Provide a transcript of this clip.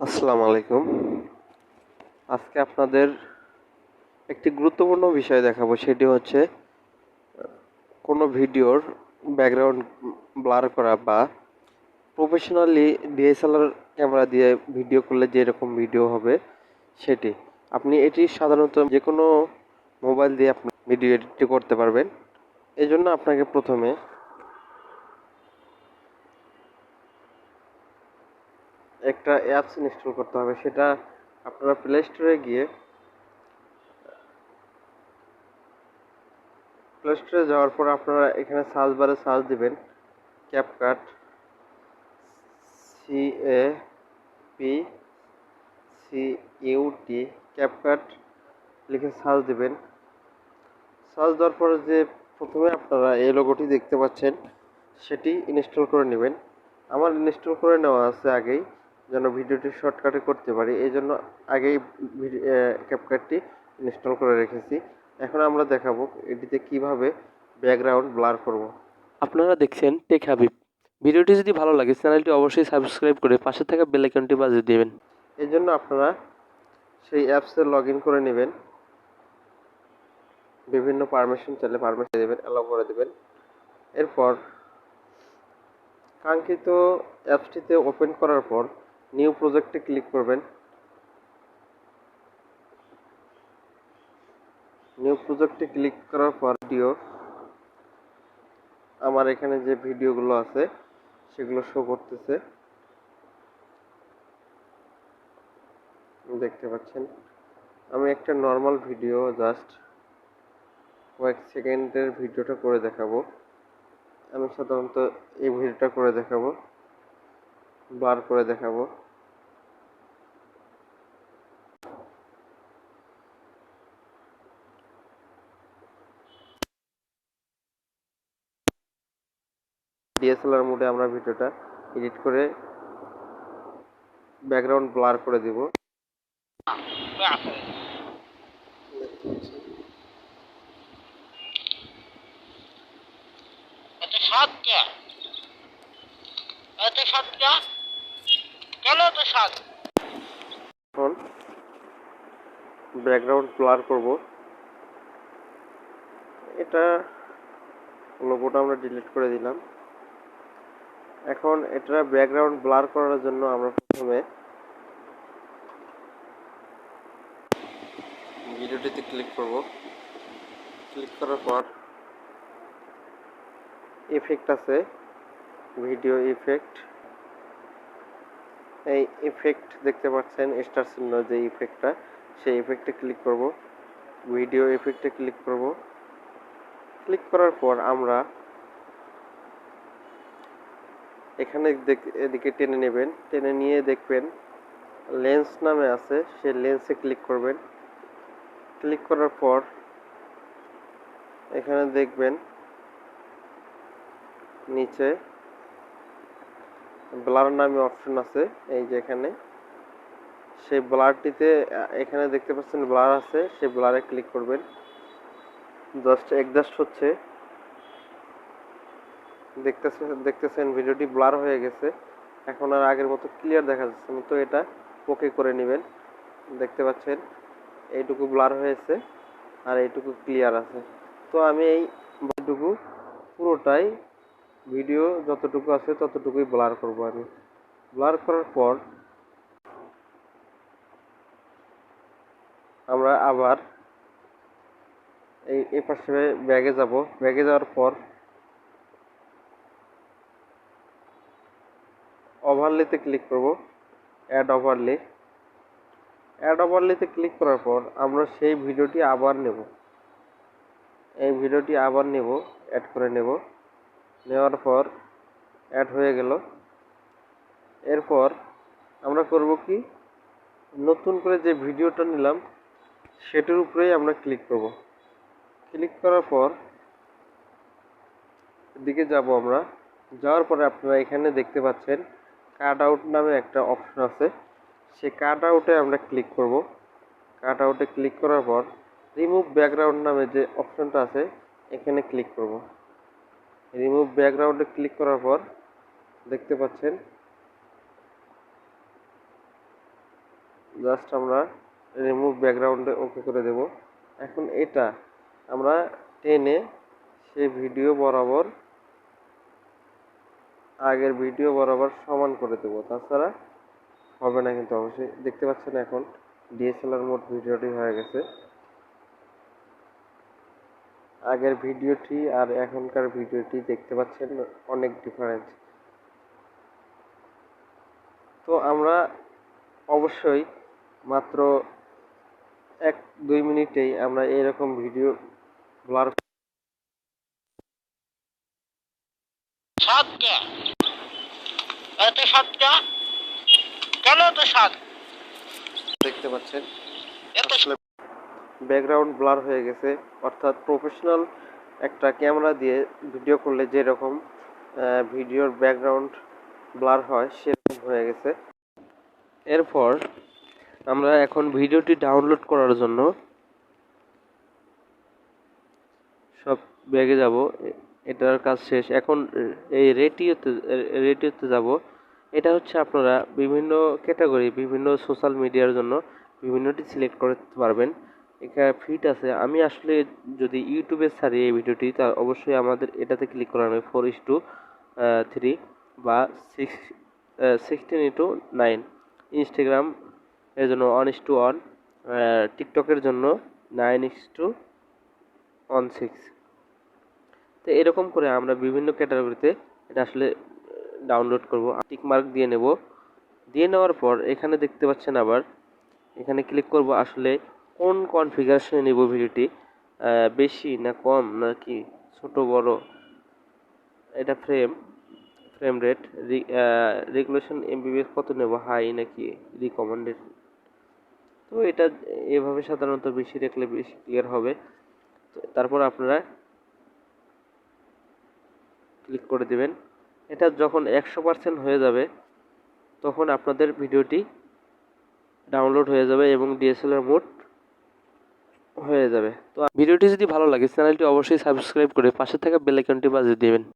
আসসালামু আলাইকুম। আজকে আপনাদের একটি গুরুত্বপূর্ণ বিষয় দেখাবো, সেটি হচ্ছে কোনো ভিডিওর ব্যাকগ্রাউন্ড ব্লার করা বা প্রফেশনালি ডিএসএলআর ক্যামেরা দিয়ে ভিডিও করলে যেরকম ভিডিও হবে সেটি। আপনি এটি সাধারণত যে কোনো মোবাইল দিয়ে আপনি ভিডিও এডিট করতে পারবেন। এজন্য আপনাকে প্রথমে একটা অ্যাপস ইনস্টল করতে হবে। সেটা আপনারা প্লে স্টোরে গিয়ে প্লে স্টোরে যাওয়ার পর আপনারা এখানে সার্চ বারে সার্চ দিবেন ক্যাপকাট, CAPCUT, ক্যাপকাট লিখে সার্চ দিবেন। সার্চ দেওয়ার পরে যে প্রথমে আপনারা এই লোগোটি দেখতে পাচ্ছেন সেটি ইনস্টল করে নেবেন। আমার ইনস্টল করে নেওয়া আছে আগেই, যেন ভিডিওটি শর্টকাটে করতে পারি, এই জন্য আগেই ক্যাপকাটটি ইনস্টল করে রেখেছি। এখন আমরা দেখাবো এটিতে কিভাবে ব্যাকগ্রাউন্ড ব্লার করব। আপনারা দেখছেন টেক হাবিব। ভিডিওটি যদি ভালো লাগে চ্যানেলটি অবশ্যই সাবস্ক্রাইব করে পাশে থাকা বেল আইকনটি বাজিয়ে দেবেন। এই জন্য আপনারা সেই অ্যাপসে লগ ইন করে নেবেন। বিভিন্ন পারমিশন চাইলে পারমিশন দেবেন, অ্যালাউ করে দেবেন। এরপর কাঙ্ক্ষিত অ্যাপসটিতে ওপেন করার পর নিউ প্রজেক্টে ক্লিক করবেন। নিউ প্রজেক্টে ক্লিক করার পর আমার এখানে যে ভিডিওগুলো আছে সেগুলো শো করতেছে, দেখতে পাচ্ছেন। আমি একটা নর্মাল ভিডিও জাস্ট কয়েক সেকেন্ডের ভিডিওটা করে দেখাবো। আমি সাধারণত এই ভিডিওটা করে দেখাবো, ব্লার করে দেখাবো। ডিএসএলআর মোডে আমরা ভিডিওটা এডিট করে ব্যাকগ্রাউন্ড ব্লার করে দিব। এখন ব্যাকগ্রাউন্ড ব্লার করব। এটা লোগোটা আমরা ডিলিট করে দিলাম। এখন এটা ব্যাকগ্রাউন্ড ব্লার করার জন্য আমরা প্রথমে ভিডিওটিতে ক্লিক করব। ক্লিক করার পর ইফেক্ট আছে, ভিডিও ইফেক্ট। এই ইফেক্ট দেখতে পাচ্ছেন স্টার চিহ্ন যে ইফেক্টটা, সেই ইফেক্টে ক্লিক করব। ভিডিও ইফেক্টে ক্লিক করব। ক্লিক করার পর আমরা এখানে এদিকে টেনে নেবেন। টেনে নিয়ে দেখবেন লেন্স নামে আছে, সেই লেন্সে ক্লিক করবেন। ক্লিক করার পর এখানে দেখবেন নিচে ব্লার নামে অপশন আছে, এই যে এখানে। সেই ব্লারটিতে এখানে দেখতে পাচ্ছেন ব্লার আছে, সেই ব্লারে ক্লিক করবেন। জাস্ট অ্যাডজাস্ট হচ্ছে, দেখতেছেন ভিডিওটি ব্লার হয়ে গেছে। এখন আর আগের মতো ক্লিয়ার দেখা যাচ্ছে না, তো এটা ওকে করে নেবেন। দেখতে পাচ্ছেন এইটুকু ব্লার হয়েছে আর এইটুকু ক্লিয়ার আছে। তো আমি এইটুকু পুরোটাই ভিডিও যতটুকু আছে ততটুকুই ব্লার করব। আমি ব্লার করার পর আমরা আবার এই পাশে ব্যাগে যাব। ব্যাগে যাওয়ার পর ওভারলেতে ক্লিক করব, অ্যাড ওভারলে। অ্যাড ওভারলেতে ক্লিক করার পর আমরা সেই ভিডিওটি আবার নেব। এই ভিডিওটি আবার নেব, অ্যাড করে নেব। নেওয়ার পর অ্যাড হয়ে গেল। এরপর আমরা করব কি, নতুন করে যে ভিডিওটা নিলাম সেটার উপরেই আমরা ক্লিক করব। ক্লিক করার পর দিকে যাব আমরা। যাওয়ার পরে আপনারা এখানে দেখতে পাচ্ছেন কাট আউট নামে একটা অপশন আছে, সেই কাট আউটে আমরা ক্লিক করব। কাট আউটে ক্লিক করার পর রিমুভ ব্যাকগ্রাউন্ড নামে যে অপশনটা আছে এখানে ক্লিক করব। রিমুভ ব্যাকগ্রাউন্ডে ক্লিক করার পর দেখতে পাচ্ছেন জাস্ট আমরা রিমুভ ব্যাকগ্রাউন্ডে ওকে করে দেব। এখন এটা আমরা টেনে সেই ভিডিও বরাবর আগের ভিডিও বরাবর সমান করে দেব, তাছাড়া হবে না। কিন্তু অবশ্যই দেখতে পাচ্ছেন এখন ডিএসএলআর মোড ভিডিওটি হয়ে গেছে। আগের ভিডিওটি আর এখনকার ভিডিওটি দেখতে পাচ্ছেন অনেক ডিফারেন্স। তো আমরা অবশ্যই মাত্র 1-2 মিনিটেই আমরা এরকম ভিডিও ব্লার দেখতে পাচ্ছেন ব্যাকগ্রাউন্ড ব্লার হয়ে গেছে, অর্থাৎ প্রফেশনাল একটা ক্যামেরা দিয়ে ভিডিও করলে যেরকম ভিডিওর ব্যাকগ্রাউন্ড ব্লার হয় সেরকম হয়ে গেছে। এরপর আমরা এখন ভিডিওটি ডাউনলোড করার জন্য সব ব্যাগে যাব। এটার কাজ শেষ। এখন এই রেডিওতে যাব। এটা হচ্ছে আপনারা বিভিন্ন ক্যাটাগরি, বিভিন্ন সোশ্যাল মিডিয়ার জন্য বিভিন্নটি সিলেক্ট করতে পারবেন। এখানে ফিট আছে। আমি আসলে যদি ইউটিউবে ছাড়ি এই ভিডিওটি, তা অবশ্যই আমাদের এটাতে ক্লিক করা হবে 4:3 বা 16:9। ইনস্টাগ্রাম এর জন্য 1:1, টিকটকের জন্য 9:16। তো এরকম করে আমরা বিভিন্ন ক্যাটাগরিতে এটা আসলে ডাউনলোড করব। টিক মার্ক দিয়ে নেব। দিয়ে নেওয়ার পর এখানে দেখতে পাচ্ছেন আবার এখানে ক্লিক করব আসলে কোন কনফিগারেশনে নেব ভিডিওটি, বেশি না কম নাকি ছোট বড়, এটা ফ্রেম রেট, রেগুলেশন এমবিপিএস কত নেব, হাই নাকি রিকমেন্ডেড। তো এটা এভাবে সাধারণত বেশি রাখলে বেশি ক্লিয়ার হবে। তারপর আপনারা ক্লিক করে দিবেন। এটা যখন 100% হয়ে যাবে তখন আপনাদের ভিডিওটি ডাউনলোড হয়ে যাবে এবং ডিএসএলআর মোড হয়ে যাবে। তো ভিডিওটি যদি ভালো লাগে চ্যানেলটি অবশ্যই সাবস্ক্রাইব করে পাশে থাকা বেল আইকনটি বাজিয়ে দিবেন।